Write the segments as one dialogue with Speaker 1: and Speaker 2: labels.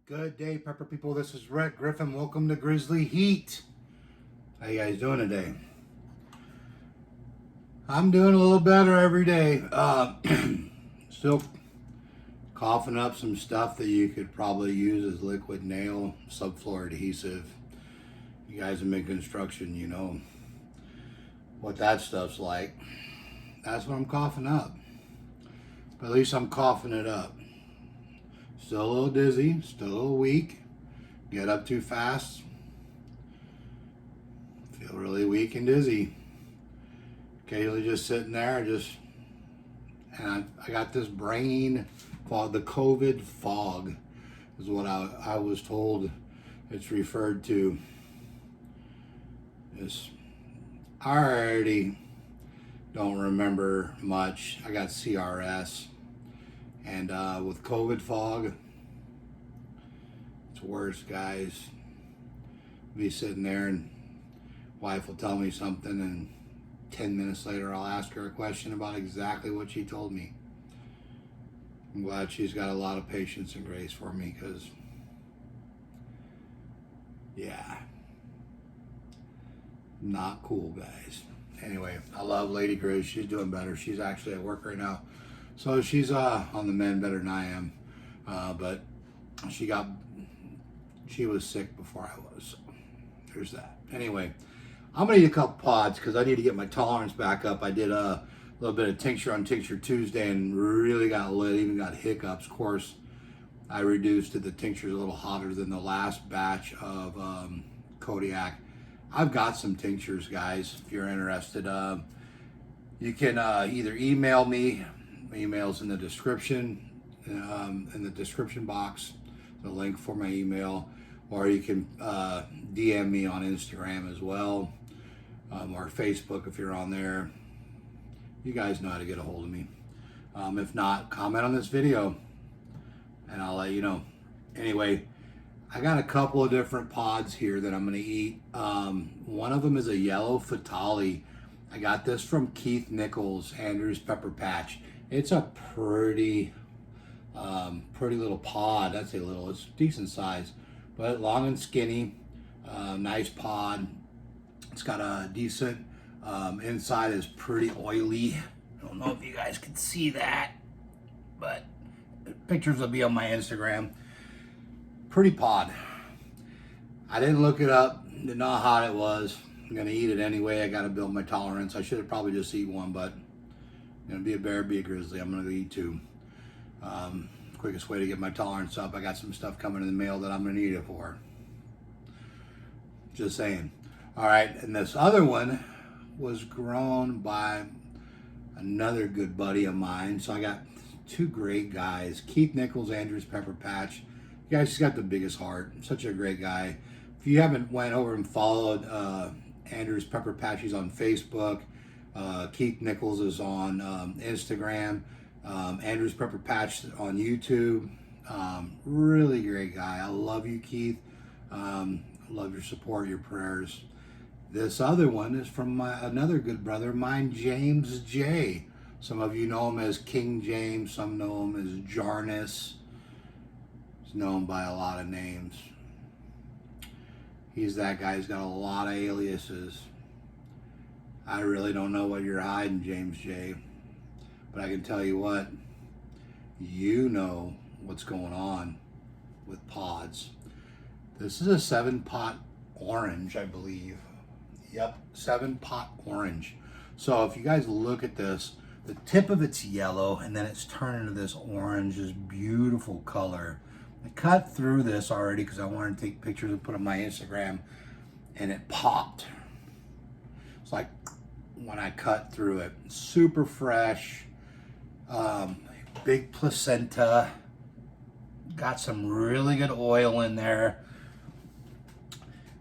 Speaker 1: Good day, Pepper people. This is Rhett Griffin. Welcome to Grizzly Heat. How you guys doing today? I'm doing a little better every day. Still coughing up some stuff that you could probably use as liquid nail subfloor adhesive. You guys in mid-construction, you know what that stuff's like. That's what I'm coughing up. But at least I'm coughing it up. Still a little dizzy, still a little weak. Get up too fast. Feel really weak and dizzy. Occasionally just sitting there, and I got this brain fog, the COVID fog is what I was told it's referred to. I already don't remember much. I got CRS. And with COVID fog, it's worse, guys. Be sitting there and wife will tell me something and 10 minutes later I'll ask her a question about exactly what she told me. I'm glad she's got a lot of patience and grace for me because, yeah, not cool, guys. Anyway, I love Lady Grizz. She's doing better. She's actually at work right now. So she's on the mend better than I am, but she was sick before I was. So there's that. Anyway, I'm gonna eat a couple pods because I need to get my tolerance back up. I did a little bit of tincture on Tincture Tuesday and really got lit, even got hiccups. Of course, I reduced it. The tincture's a little hotter than the last batch of Kodiak. I've got some tinctures, guys, if you're interested. You can either email me. My email's in the description, box, the link for my email, or you can DM me on Instagram as well, or Facebook if you're on there. You guys know how to get a hold of me. If not, comment on this video, and I'll let you know. Anyway, I got a couple of different pods here that I'm going to eat. One of them is a Yellow Fatalii. I got this from Keith Nichols, Andrew's Pepper Patch. It's a pretty little pod. I'd say little. It's decent size, but long and skinny. Nice pod. It's got a decent inside. Is pretty oily. I don't know if you guys can see that, but pictures will be on my Instagram. Pretty pod. I didn't look it up. Didn't know how hot it was. I'm gonna eat it anyway. I gotta build my tolerance. I should have probably just eat one, but I'm gonna be a bear, be a grizzly. I'm gonna go eat two. Quickest way to get my tolerance up. I got some stuff coming in the mail that I'm gonna need it for. Just saying. All right, and this other one was grown by another good buddy of mine. So I got two great guys, Keith Nichols, Andrew's Pepper Patch. You guys, he's got the biggest heart. Such a great guy. If you haven't went over and followed Andrew's Pepper Patch, he's on Facebook. Keith Nichols is on Instagram. Andrew's Pepper Patch on YouTube. Really great guy. I love you, Keith. I love your support, your prayers. This other one is from another good brother of mine, James J. Some of you know him as King James. Some know him as Jarnis. He's known by a lot of names. He's that guy. He's got a lot of aliases. I really don't know what you're hiding, James J. But I can tell you what, you know what's going on with pods. This is a 7-pot orange, I believe. Yep, 7-pot orange. So if you guys look at this, the tip of it's yellow and then it's turned into this orange, this beautiful color. I cut through this already because I wanted to take pictures and put on my Instagram, and it popped. It's like when I cut through it. Super fresh, big placenta, got some really good oil in there.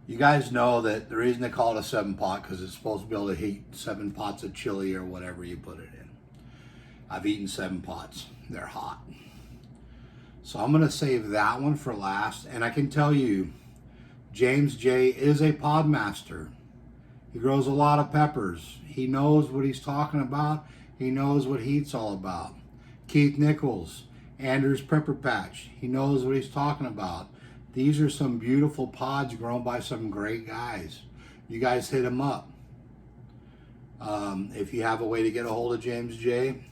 Speaker 1: You guys know that the reason they call it a 7-pot because it's supposed to be able to heat 7 pots of chili or whatever you put it in. I've eaten 7 pots. They're hot. So I'm going to save that one for last. And I can tell you, James J is a pod master. He grows a lot of peppers. He knows what he's talking about. He knows what heat's all about. Keith Nichols, Andrew's Pepper Patch. He knows what he's talking about. These are some beautiful pods grown by some great guys. You guys hit him up. If you have a way to get a hold of James J,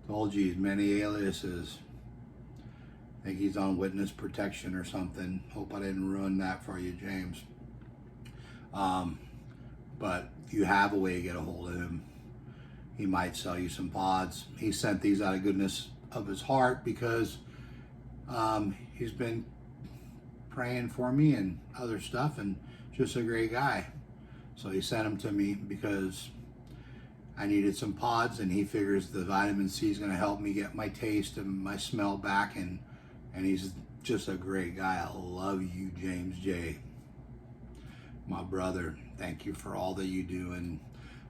Speaker 1: told you he's many aliases. I think he's on witness protection or something. Hope I didn't ruin that for you, James. But if you have a way to get a hold of him, he might sell you some pods. He sent these out of goodness of his heart because he's been praying for me and other stuff, and just a great guy. So he sent them to me because I needed some pods, and he figures the vitamin C is going to help me get my taste and my smell back, and he's just a great guy. I love you, James J. My brother, thank you for all that you do and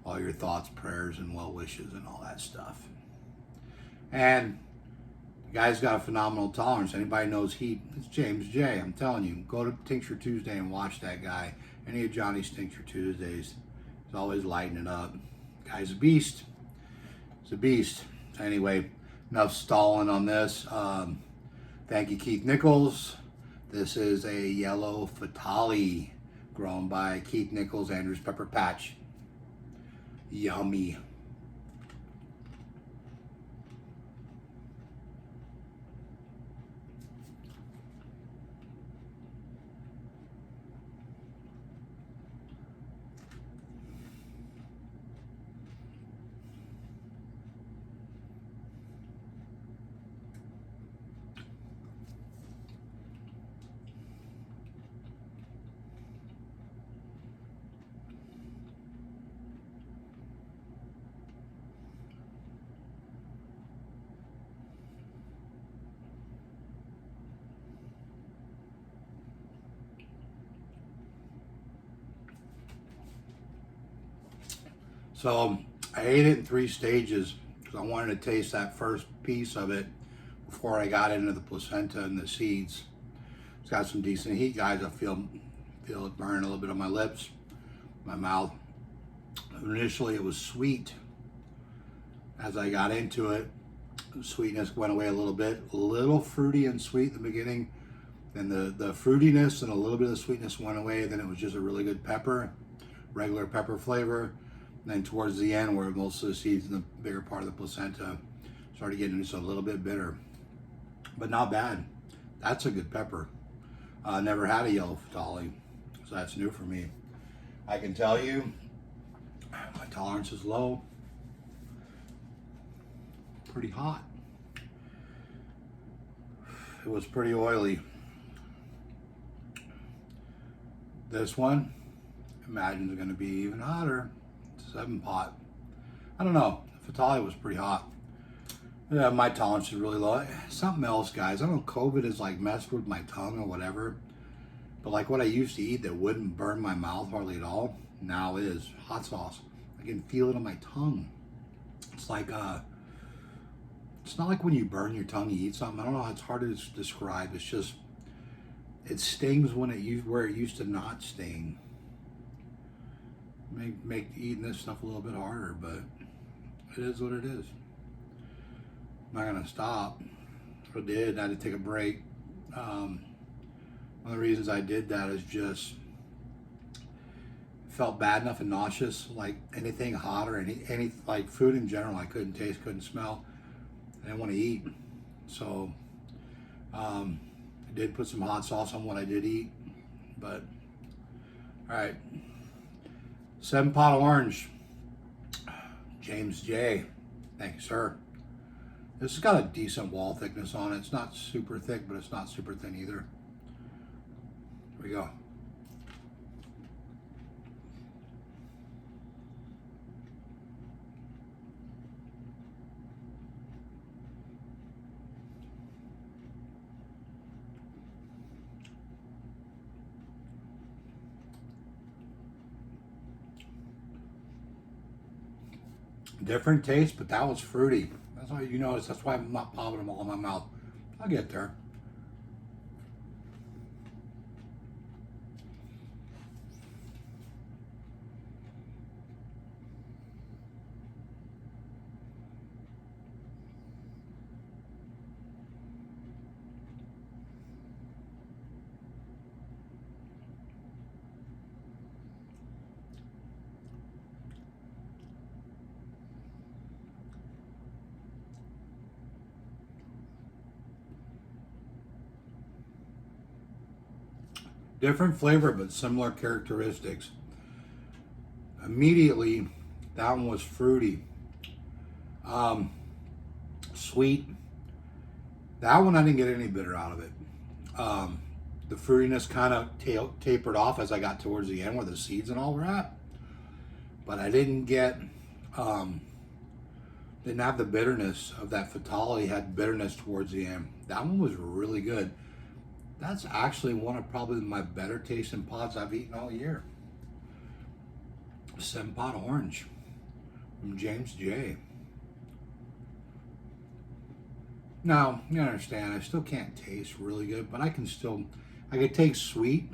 Speaker 1: all your thoughts, prayers, and well wishes and all that stuff. And the guy's got a phenomenal tolerance. Anybody knows heat, it's James J. I'm telling you, go to Tincture Tuesday and watch that guy. Any of Johnny's Tincture Tuesdays, he's always lighting it up. Guy's a beast. He's a beast. Anyway, enough stalling on this. Thank you, Keith Nichols. This is a Yellow Fatalii grown by Keith Nichols, Andrew's Pepper Patch. Yummy. So I ate it in 3 stages because I wanted to taste that first piece of it before I got into the placenta and the seeds. It's got some decent heat, guys. I feel it burn a little bit on my lips, my mouth. Initially it was sweet. As I got into it, the sweetness went away a little fruity and sweet in the beginning. Then the fruitiness and a little bit of the sweetness went away. Then it was just a really good pepper, regular pepper flavor. And then towards the end, where most of the seeds in the bigger part of the placenta started getting just a little bit bitter, but not bad. That's a good pepper. Never had a Yellow Fatalii, so that's new for me. I can tell you, my tolerance is low. Pretty hot. It was pretty oily. This one, imagine it's going to be even hotter. 7 pot. I don't know. Fatalii was pretty hot. Yeah, my tolerance is really low. Something else, guys. I don't know. COVID has like messed with my tongue or whatever. But like what I used to eat that wouldn't burn my mouth hardly at all, now is hot sauce. I can feel it on my tongue. It's like it's not like when you burn your tongue, you eat something. I don't know. It's hard to describe. It's just it stings when where it used to not sting. Make eating this stuff a little bit harder, but it is what it is. I'm not gonna stop. I did. I had to take a break. One of the reasons I did that is just felt bad enough and nauseous. Like anything hot or any like food in general, I couldn't taste, couldn't smell. I didn't want to eat. So I did put some hot sauce on what I did eat. But all right. 7 pot orange. James J. Thank you, sir. This has got a decent wall thickness on it. It's not super thick, but it's not super thin either. Here we go. Different taste, but that was fruity. That's why you notice. That's why I'm not popping them all in my mouth. I'll get there. Different flavor, but similar characteristics. Immediately, that one was fruity. Sweet. That one I didn't get any bitter out of it. The fruitiness kind of tapered off as I got towards the end where the seeds and all were at. But I didn't get, didn't have the bitterness of that Fatalii. Had bitterness towards the end. That one was really good. That's actually one of probably my better tasting pods I've eaten all year. 7-Pot Orange from James J. Now, you understand, I still can't taste really good, but I can taste sweet,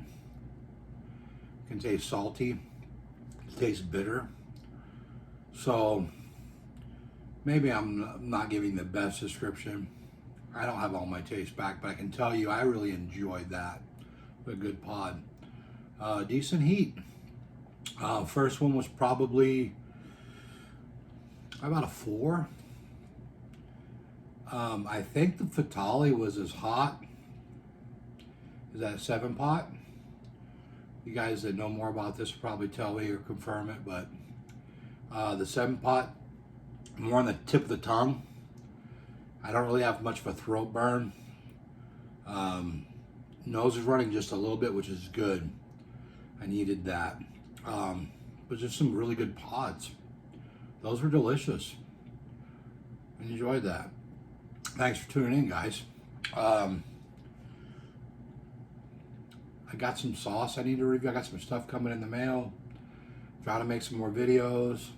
Speaker 1: I can taste salty, taste bitter. So maybe I'm not giving the best description. I don't have all my taste back, but I can tell you I really enjoyed that. A good pod. Decent heat. First one was probably about a 4. I think the Fatalii was as hot as that 7-Pot. You guys that know more about this will probably tell me or confirm it, but the 7-Pot, more on the tip of the tongue. I don't really have much of a throat burn. Nose is running just a little bit, which is good. I needed that. But just some really good pods. Those were delicious. I enjoyed that. Thanks for tuning in, guys. I got some sauce I need to review. I got some stuff coming in the mail. Trying to make some more videos.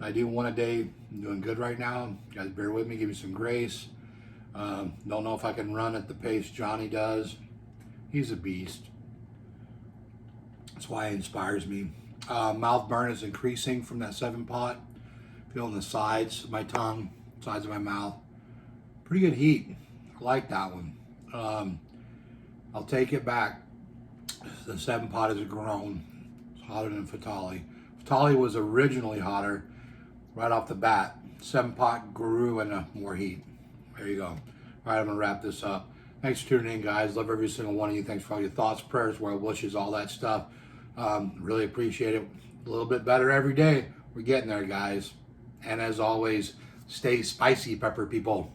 Speaker 1: I do one a day. I'm doing good right now. You guys bear with me. Give me some grace. Don't know if I can run at the pace Johnny does. He's a beast. That's why it inspires me. Mouth burn is increasing from that 7-Pot. Feeling the sides of my tongue, sides of my mouth. Pretty good heat. I like that one. I'll take it back. The 7-Pot has grown. It's hotter than Fatalii. Fatalii was originally hotter right off the bat. 7-Pot grew into more heat. There you go. All right, I'm going to wrap this up. Thanks for tuning in, guys. Love every single one of you. Thanks for all your thoughts, prayers, well wishes, all that stuff. Really appreciate it. A little bit better every day. We're getting there, guys. And as always, stay spicy, pepper people.